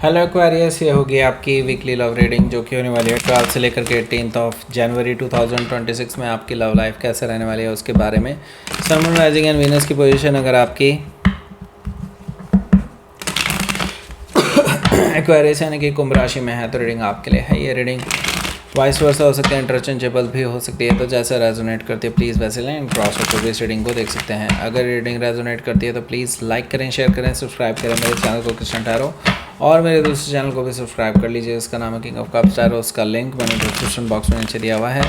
Hello Aquarius, ये होगी आपकी वीकली लव रीडिंग जो कि होने वाली है 12 से लेकर के 18 ऑफ जनवरी 2026 में। आपकी लव लाइफ कैसे रहने वाली है उसके बारे में। सन, मून, राइजिंग एंड वीनस की पोजीशन अगर आपकी एक्वेरियस यानी कि कुंभ राशि में है तो रीडिंग आपके लिए है। ये रीडिंग वाइस वर्सा हो सकते हैं, इंटरचेंजेबल भी हो सकती है, तो जैसे रेजोनेट करती है प्लीज़ वैसे लें। क्रॉस होकर भी इस रीडिंग को देख सकते हैं। अगर रीडिंग रेजोनेट करती है तो प्लीज़ लाइक करें, शेयर करें, सब्सक्राइब करें मेरे चैनल को कृष्ण टैरो, और मेरे दूसरे चैनल को भी सब्सक्राइब कर लीजिए। इसका नाम है किंग ऑफ कप्स टैरो। उसका लिंक मैंने डिस्क्रिप्शन बॉक्स में नीचे दिया हुआ है।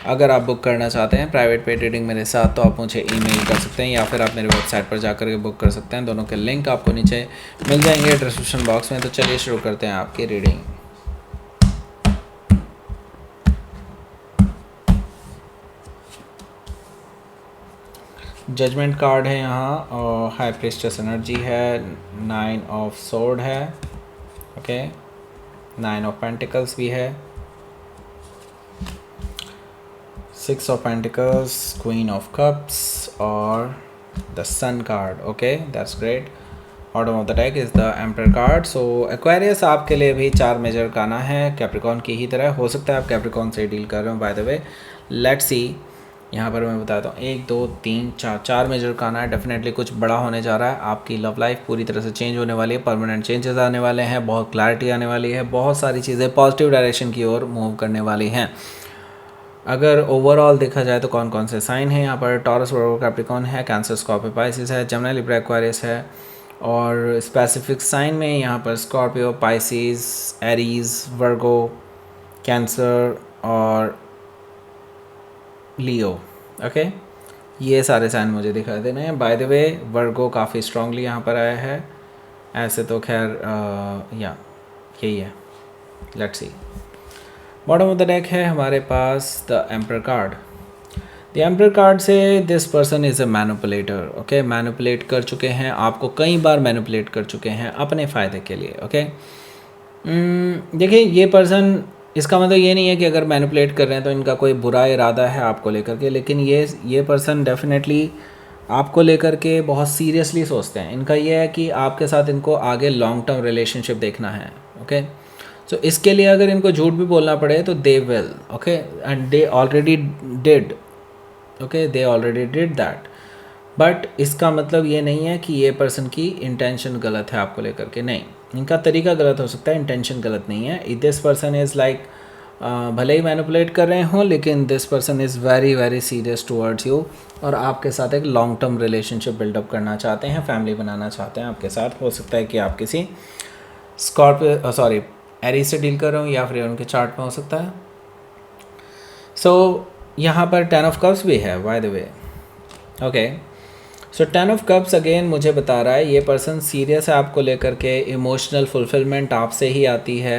अगर आप बुक करना चाहते हैं प्राइवेट पेड रीडिंग मेरे साथ तो आप मुझे ईमेल कर सकते हैं या फिर आप मेरी वेबसाइट पर जाकर के बुक कर सकते हैं। दोनों के लिंक आपको नीचे मिल जाएंगे डिस्क्रिप्शन बॉक्स में। तो चलिए शुरू करते हैं आपकी रीडिंग। जजमेंट कार्ड है यहाँ, और हाई प्रीस्टेस एनर्जी है, 9 ऑफ सोर्ड है, ओके, 9 ऑफ पेंटिकल्स भी है, 6 of pentacles, queen of cups और the sun card. Okay, that's great. Bottom of the deck is the emperor card. So Aquarius आपके लिए भी 4 मेजर काना है, कैप्रिकॉन की ही तरह। हो सकता है आप कैप्रिकॉन से डील कर रहे हो। By the way, let's see. यहाँ पर मैं बताता हूँ 1 2 3 4 मेजर काना है। डेफिनेटली कुछ बड़ा होने जा रहा है। आपकी लव लाइफ पूरी तरह से चेंज होने वाली है। परमानेंट चेंजेस आने वाले हैं, बहुत क्लैरिटी आने वाली है, बहुत सारी चीज़ें पॉजिटिव डायरेक्शन की ओर मूव करने वाली हैं। अगर ओवरऑल देखा जाए तो कौन कौन से साइन हैं यहाँ पर, टॉरस, वर्गो, कैप्रिकॉन है, कैंसर, स्कॉर्पियो, पाइसिस है, जेमिनी, लिब्रा, एक्वेरियस है। और स्पेसिफिक साइन में यहाँ पर स्कॉर्पियो, पाइसिस, एरीज, वर्गो, कैंसर और लियो। ओके, ये सारे साइन मुझे दिखाई दे रहे हैं। बाय द वे, वर्गो काफ़ी स्ट्रांगली यहाँ पर आया है। ऐसे तो खैर या यही है। Let's see. Bottom of the deck है हमारे पास the emperor card. The emperor card से this person is a manipulator. Okay, manipulate कर चुके हैं आपको, कई बार मैनिपुलेट कर चुके हैं अपने फ़ायदे के लिए। ओके, देखिए ये पर्सन, इसका मतलब ये नहीं है कि अगर मैनिपुलेट कर रहे हैं तो इनका कोई बुरा इरादा है आपको लेकर के, लेकिन ये पर्सन डेफिनेटली आपको लेकर के बहुत सीरियसली सोचते हैं। इनका ये है कि आपके साथ इनको आगे लॉन्ग टर्म रिलेशनशिप देखना है। ओके, सो इसके लिए अगर इनको झूठ भी बोलना पड़े तो they will. Okay, and they already did. Okay, they already did that. But इसका मतलब ये नहीं है कि ये पर्सन की इंटेंशन गलत है आपको लेकर के, नहीं। इनका तरीका गलत हो सकता है, इंटेंशन गलत नहीं है। दिस पर्सन इज़ लाइक, भले ही मैनिपुलेट कर रहे हों लेकिन this person is very very serious towards you, और आपके साथ एक लॉन्ग टर्म रिलेशनशिप बिल्डअप करना चाहते हैं, फैमिली बनाना चाहते हैं आपके साथ। हो सकता है कि आप किसी स्कॉर्पियो एरीज से डील कर रहे हो या फिर उनके चार्ट में हो सकता है। सो यहाँ पर 10 ऑफ कप्स भी है by the way. Okay, so 10 of cups again मुझे बता रहा है ये पर्सन सीरियस है आपको लेकर के। इमोशनल फुलफिलमेंट आपसे ही आती है,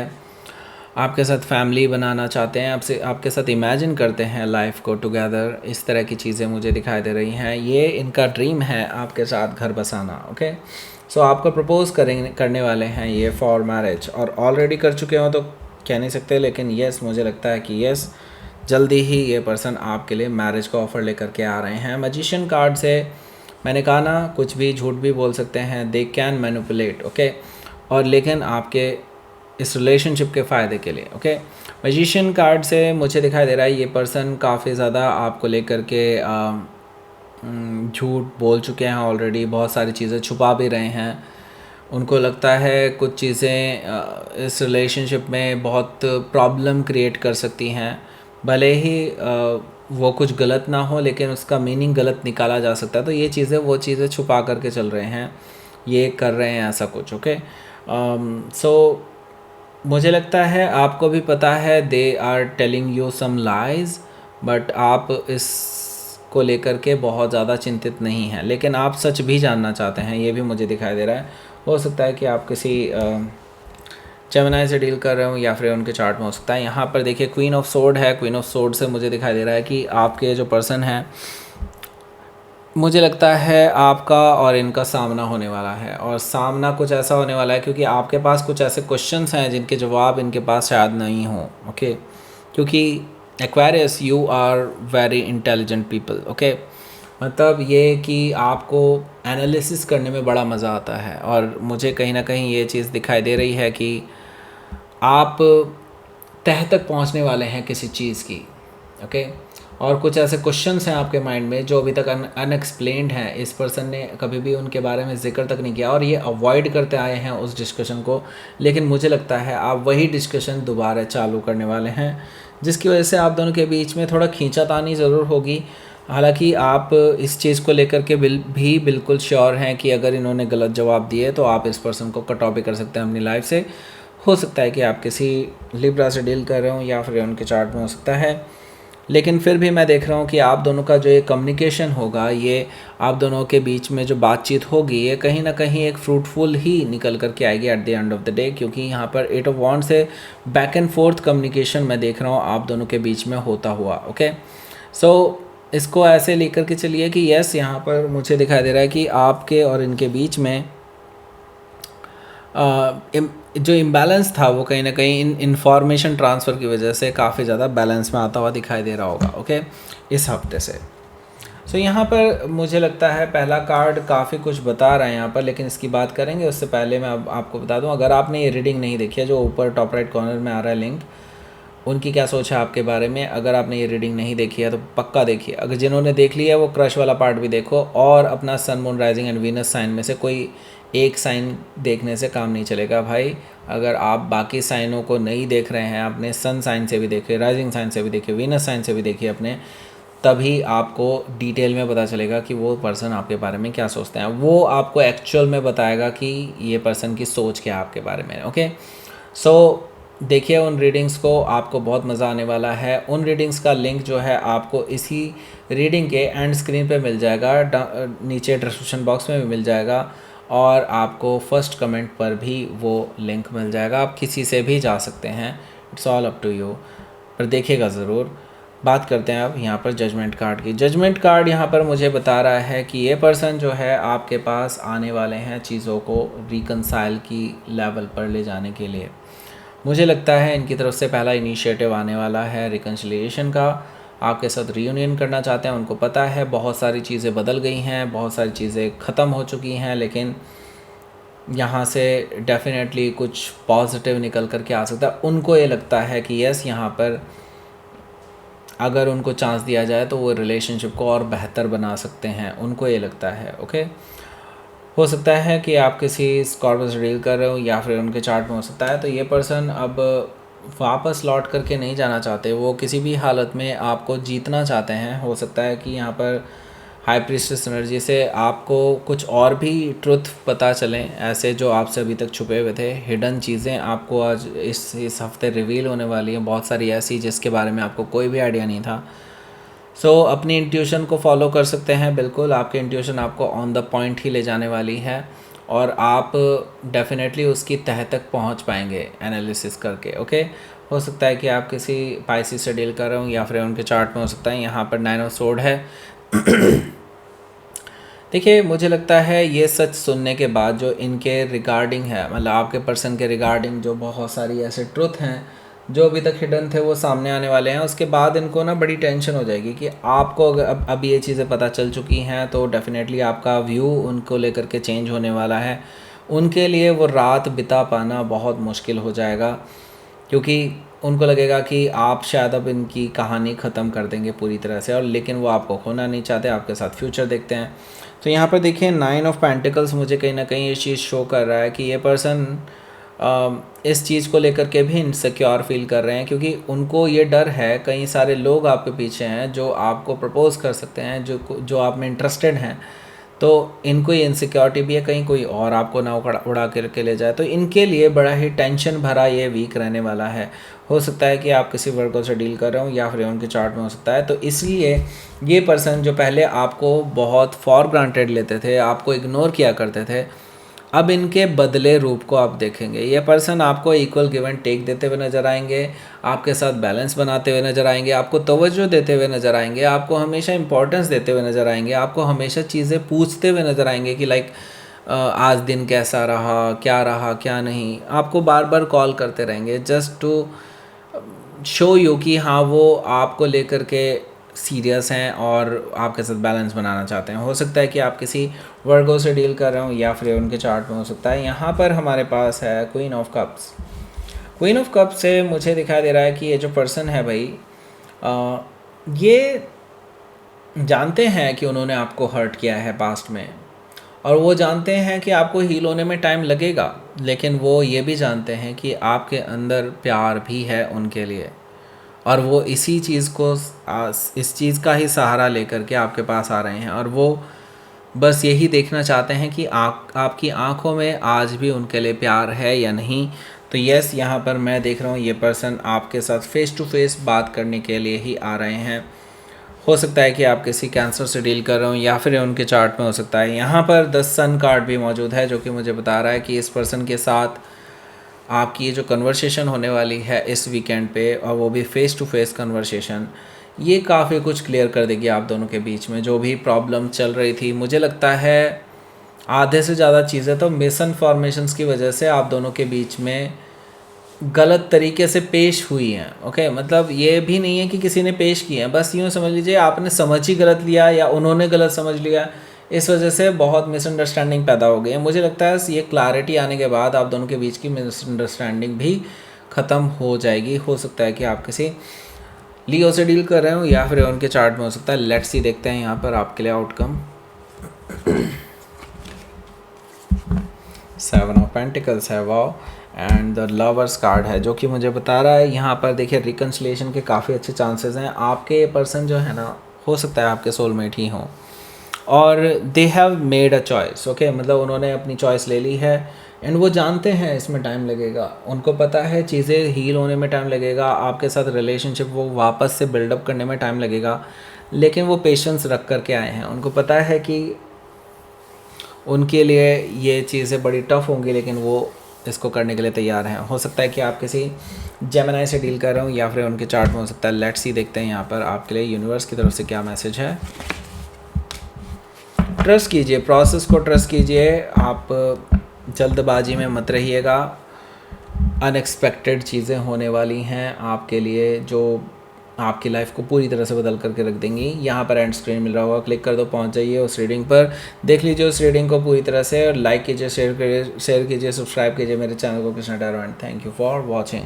आपके साथ फैमिली बनाना चाहते हैं, आपसे आपके साथ इमेजिन करते हैं लाइफ को टुगेदर। इस तरह की चीज़ें मुझे दिखाई दे रही हैं। ये इनका ड्रीम है आपके साथ घर बसाना। ओके, सो आपको प्रपोज करने वाले हैं ये फॉर मैरिज, और ऑलरेडी कर चुके हो तो कह नहीं सकते, लेकिन येस मुझे लगता है कि येस जल्दी ही ये पर्सन आपके लिए मैरिज का ऑफ़र लेकर के आ रहे हैं। मैजिशियन कार्ड से मैंने कहा ना, कुछ भी झूठ भी बोल सकते हैं, दे कैन मैनिपुलेट। ओके, और लेकिन आपके इस रिलेशनशिप के फ़ायदे के लिए। ओके, मैजिशियन कार्ड से मुझे दिखाई दे रहा है ये पर्सन काफ़ी ज़्यादा आपको लेकर के झूठ बोल चुके हैं ऑलरेडी, बहुत सारी चीज़ें छुपा भी रहे हैं। उनको लगता है कुछ चीज़ें इस रिलेशनशिप में बहुत प्रॉब्लम क्रिएट कर सकती हैं, भले ही वो कुछ गलत ना हो लेकिन उसका मीनिंग गलत निकाला जा सकता है। तो ये चीज़ें वो चीज़ें छुपा करके चल रहे हैं, ये कर रहे हैं ऐसा कुछ। ओके, सो मुझे लगता है आपको भी पता है they are telling you some lies, but आप इसको लेकर के बहुत ज़्यादा चिंतित नहीं हैं, लेकिन आप सच भी जानना चाहते हैं, ये भी मुझे दिखाई दे रहा है। हो सकता है कि आप किसी जेमिनी से डील कर रहे हो या फिर उनके चार्ट में हो सकता है। यहाँ पर देखिए क्वीन ऑफ सोर्ड है। क्वीन ऑफ सोर्ड से मुझे दिखाई दे रहा है कि आपके जो पर्सन है, मुझे लगता है आपका और इनका सामना होने वाला है, और सामना कुछ ऐसा होने वाला है क्योंकि आपके पास कुछ ऐसे क्वेश्चंस हैं जिनके जवाब इनके पास शायद नहीं हो। ओके, क्योंकि Aquarius you are very intelligent people. Okay, मतलब ये कि आपको एनालिसिस करने में बड़ा मज़ा आता है, और मुझे कहीं ना कहीं ये चीज़ दिखाई दे रही है कि आप तह तक पहुंचने वाले हैं किसी चीज़ की। ओके, और कुछ ऐसे क्वेश्चंस हैं आपके माइंड में जो अभी तक अनएक्सप्लेन्ड हैं, इस पर्सन ने कभी भी उनके बारे में जिक्र तक नहीं किया और ये अवॉइड करते आए हैं उस डिस्कशन को। लेकिन मुझे लगता है आप वही डिस्कशन दोबारा चालू करने वाले हैं, जिसकी वजह से आप दोनों के बीच में थोड़ा खींचातानी ज़रूर होगी। हालांकि आप इस चीज़ को लेकर के भी बिल्कुल श्योर हैं कि अगर इन्होंने गलत जवाब दिए तो आप इस पर्सन को कट ऑफ भी कर सकते हैं अपनी लाइफ से। हो सकता है कि आप किसी लिब्रा से डील कर रहे हो या फिर उनके चार्ट में हो सकता है, लेकिन फिर भी मैं देख रहा हूँ कि आप दोनों का जो ये कम्युनिकेशन होगा, ये आप दोनों के बीच में जो बातचीत होगी, ये कहीं ना कहीं एक फ्रूटफुल ही निकल कर के आएगी at the end of the day, क्योंकि यहाँ पर 8 ऑफ वॉन्ड से बैक एंड फोर्थ कम्युनिकेशन मैं देख रहा हूँ आप दोनों के बीच में होता हुआ। ओके, सो इसको ऐसे लेकर के चलिए कि यस, यहाँ पर मुझे दिखाई दे रहा है कि आपके और इनके बीच में जो इम्बैलेंस था वो कहीं ना कहीं इन इन्फॉर्मेशन ट्रांसफ़र की वजह से काफ़ी ज़्यादा बैलेंस में आता हुआ दिखाई दे रहा होगा। ओके, इस हफ्ते से। सो यहाँ पर मुझे लगता है पहला कार्ड काफ़ी कुछ बता रहा है यहाँ पर, लेकिन इसकी बात करेंगे उससे पहले मैं अब आपको बता दूँ, अगर आपने ये रीडिंग नहीं देखी है, जो ऊपर टॉप राइट कॉर्नर में आ रहा है लिंक, उनकी क्या सोच है आपके बारे में, अगर आपने ये रीडिंग नहीं देखी है तो पक्का देखिए। अगर जिन्होंने देख लिया है वो क्रश वाला पार्ट भी देखो, और अपना sun moon rising and Venus sign में से कोई एक साइन देखने से काम नहीं चलेगा भाई। अगर आप बाकी साइनों को नहीं देख रहे हैं, अपने सन साइन से भी देखिए, राइजिंग साइन से भी देखिए, वीनस साइन से भी देखिए अपने, तभी आपको डिटेल में पता चलेगा कि वो पर्सन आपके बारे में क्या सोचते हैं। वो आपको एक्चुअल में बताएगा कि ये पर्सन की सोच क्या है आपके बारे में। ओके, सो देखिए उन रीडिंग्स को, आपको बहुत मज़ा आने वाला है। उन रीडिंग्स का लिंक जो है आपको इसी रीडिंग के एंड स्क्रीन पे मिल जाएगा, नीचे डिस्क्रिप्शन बॉक्स में भी मिल जाएगा, और आपको फर्स्ट कमेंट पर भी वो लिंक मिल जाएगा। आप किसी से भी जा सकते हैं, it's all up to you, पर देखिएगा ज़रूर। बात करते हैं अब यहाँ पर जजमेंट कार्ड की। जजमेंट कार्ड यहाँ पर मुझे बता रहा है कि ये पर्सन जो है आपके पास आने वाले हैं चीज़ों को रिकनसाइल की लेवल पर ले जाने के लिए। मुझे लगता है इनकी तरफ से पहला इनिशिएटिव आने वाला है रिकन्सिलिएशन का। आपके साथ रीयूनियन करना चाहते हैं, उनको पता है बहुत सारी चीज़ें बदल गई हैं, बहुत सारी चीज़ें ख़त्म हो चुकी हैं, लेकिन यहाँ से डेफिनेटली कुछ पॉजिटिव निकल कर के आ सकता है। उनको ये लगता है कि यस, यहाँ पर अगर उनको चांस दिया जाए तो वो रिलेशनशिप को और बेहतर बना सकते हैं, उनको ये लगता है। ओके, हो सकता है कि आप किसी स्कॉर्पियो से डील कर रहे हो या फिर उनके चार्ट में हो सकता है, तो ये पर्सन अब वापस लौट करके नहीं जाना चाहते, वो किसी भी हालत में आपको जीतना चाहते हैं। हो सकता है कि यहाँ पर हाई प्रीस्टेस एनर्जी से आपको कुछ और भी ट्रुथ पता चलें, ऐसे जो आपसे अभी तक छुपे हुए थे, हिडन चीज़ें आपको आज इस हफ्ते रिवील होने वाली हैं, बहुत सारी ऐसी जिसके बारे में आपको कोई भी आइडिया नहीं था। सो अपनी इंट्यूशन को फॉलो कर सकते हैं, बिल्कुल आपकी इंट्यूशन आपको ऑन द पॉइंट ही ले जाने वाली है, और आप डेफिनेटली उसकी तह तक पहुंच पाएंगे एनालिसिस करके। ओके, हो सकता है कि आप किसी पाइसी से डील कर रहे हो या फिर उनके चार्ट में हो सकता है यहाँ पर 9 ऑफ सोर्ड है। देखिए मुझे लगता है ये सच सुनने के बाद जो इनके रिगार्डिंग है, मतलब आपके पर्सन के रिगार्डिंग जो बहुत सारी ऐसे ट्रुथ हैं जो अभी तक हिडन थे वो सामने आने वाले हैं। उसके बाद इनको ना बड़ी टेंशन हो जाएगी कि आपको अगर अब ये चीज़ें पता चल चुकी हैं तो डेफिनेटली आपका व्यू उनको लेकर के चेंज होने वाला है। उनके लिए वो रात बिता पाना बहुत मुश्किल हो जाएगा, क्योंकि उनको लगेगा कि आप शायद अब इनकी कहानी ख़त्म कर देंगे पूरी तरह से, और लेकिन वो आपको खोना नहीं चाहते, आपके साथ फ्यूचर देखते हैं। तो यहाँ पर देखिए 9 ऑफ पेंटिकल्स मुझे कहीं ना कहीं ये चीज़ शो कर रहा है कि ये पर्सन इस चीज़ को लेकर के भी इनसिक्योर फील कर रहे हैं, क्योंकि उनको ये डर है कई सारे लोग आपके पीछे हैं जो आपको प्रपोज़ कर सकते हैं, जो आप में इंटरेस्टेड हैं। तो इनको ये इनसिक्योरिटी भी है कहीं कोई और आपको ना उड़ा करके ले जाए, तो इनके लिए बड़ा ही टेंशन भरा ये वीक रहने वाला है। हो सकता है कि आप किसी वर्गों से डील कर रहे हो या फिर उनके चार्ट में हो सकता है, तो इसलिए ये पर्सन जो पहले आपको बहुत फॉर ग्रांटेड लेते थे, आपको इग्नोर किया करते थे, अब इनके बदले रूप को आप देखेंगे। ये पर्सन आपको इक्वल गिव एंड टेक देते हुए नज़र आएंगे, आपके साथ बैलेंस बनाते हुए नज़र आएंगे, आपको तवज्जो देते हुए नज़र आएंगे, आपको हमेशा इंपॉर्टेंस देते हुए नज़र आएंगे, आपको हमेशा चीज़ें पूछते हुए नज़र आएंगे कि लाइक आज दिन कैसा रहा क्या नहीं। आपको बार बार कॉल करते रहेंगे जस्ट टू शो यू कि हाँ वो आपको लेकर के सीरियस हैं और आपके साथ बैलेंस बनाना चाहते हैं। हो सकता है कि आप किसी वर्गो से डील कर रहे हो या फिर उनके चार्ट में हो सकता है। यहाँ पर हमारे पास है queen of cups. Queen of cups से मुझे दिखाई दे रहा है कि ये जो पर्सन है भाई, ये जानते हैं कि उन्होंने आपको हर्ट किया है पास्ट में, और वो जानते हैं कि आपको हील होने में टाइम लगेगा, लेकिन वो ये भी जानते हैं कि आपके अंदर प्यार भी है उनके लिए, और वो इसी चीज़ को इस चीज़ का ही सहारा लेकर के आपके पास आ रहे हैं, और वो बस यही देखना चाहते हैं कि आपकी आंखों में आज भी उनके लिए प्यार है या नहीं। तो यस, यहाँ पर मैं देख रहा हूँ ये पर्सन आपके साथ फ़ेस टू फेस बात करने के लिए ही आ रहे हैं। हो सकता है कि आप किसी कैंसर से डील कर रहे हो या फिर उनके चार्ट में हो सकता है। यहाँ पर द सन कार्ड भी मौजूद है, जो कि मुझे बता रहा है कि इस पर्सन के साथ आपकी ये जो कन्वर्सेशन होने वाली है इस वीकेंड पे, और वो भी फ़ेस टू फेस कन्वर्सेशन, ये काफ़ी कुछ क्लियर कर देगी आप दोनों के बीच में। जो भी प्रॉब्लम चल रही थी, मुझे लगता है आधे से ज़्यादा चीज़ें तो मिसइन्फॉर्मेशंस की वजह से आप दोनों के बीच में गलत तरीके से पेश हुई हैं। ओके, मतलब ये भी नहीं है कि किसी ने पेश किए हैं, बस यूँ समझ लीजिए आपने समझ ही गलत लिया या उन्होंने गलत समझ लिया, इस वजह से बहुत मिसअंडरस्टैंडिंग पैदा हो गई है। मुझे लगता है ये क्लैरिटी आने के बाद आप दोनों के बीच की मिसअंडरस्टैंडिंग भी ख़त्म हो जाएगी। हो सकता है कि आप किसी लियो से डील कर रहे हो या फिर उनके चार्ट में हो सकता है। लेट्स सी, देखते हैं यहाँ पर आपके लिए आउटकम। 7 ऑफ पेंटिकल्स है, wow, and the lovers card है, जो कि मुझे बता रहा है यहाँ पर देखिए रिकन्सिलिएशन के काफ़ी अच्छे चांसेस हैं। आपके पर्सन जो है ना, हो सकता है आपके सोलमेट ही हों, और they have made a choice. Okay, मतलब उन्होंने अपनी चॉइस ले ली है, एंड वो जानते हैं इसमें टाइम लगेगा। उनको पता है चीज़ें हील होने में टाइम लगेगा, आपके साथ रिलेशनशिप वो वापस से बिल्डअप करने में टाइम लगेगा, लेकिन वो पेशेंस रख करके आए हैं। उनको पता है कि उनके लिए ये चीज़ें बड़ी टफ होंगी, लेकिन वो इसको करने के लिए तैयार हैं। हो सकता है कि आप किसी जेमिनी से डील कर रहे हो या फिर उनके चार्ट में हो सकता है। लेट्स सी, देखते हैं यहाँ पर आपके लिए यूनिवर्स की तरफ से क्या मैसेज है। ट्रस्ट कीजिए, प्रोसेस को ट्रस्ट कीजिए, आप जल्दबाजी में मत रहिएगा। अनएक्सपेक्टेड चीज़ें होने वाली हैं आपके लिए, जो आपकी लाइफ को पूरी तरह से बदल करके रख देंगी। यहाँ पर एंड स्क्रीन मिल रहा होगा, क्लिक कर दो, पहुँच जाइए उस रीडिंग पर, देख लीजिए उस रीडिंग को पूरी तरह से, और लाइक कीजिए, शेयर कीजिए, सब्सक्राइब कीजिए मेरे चैनल को Krishna tarot, and thank you for watching.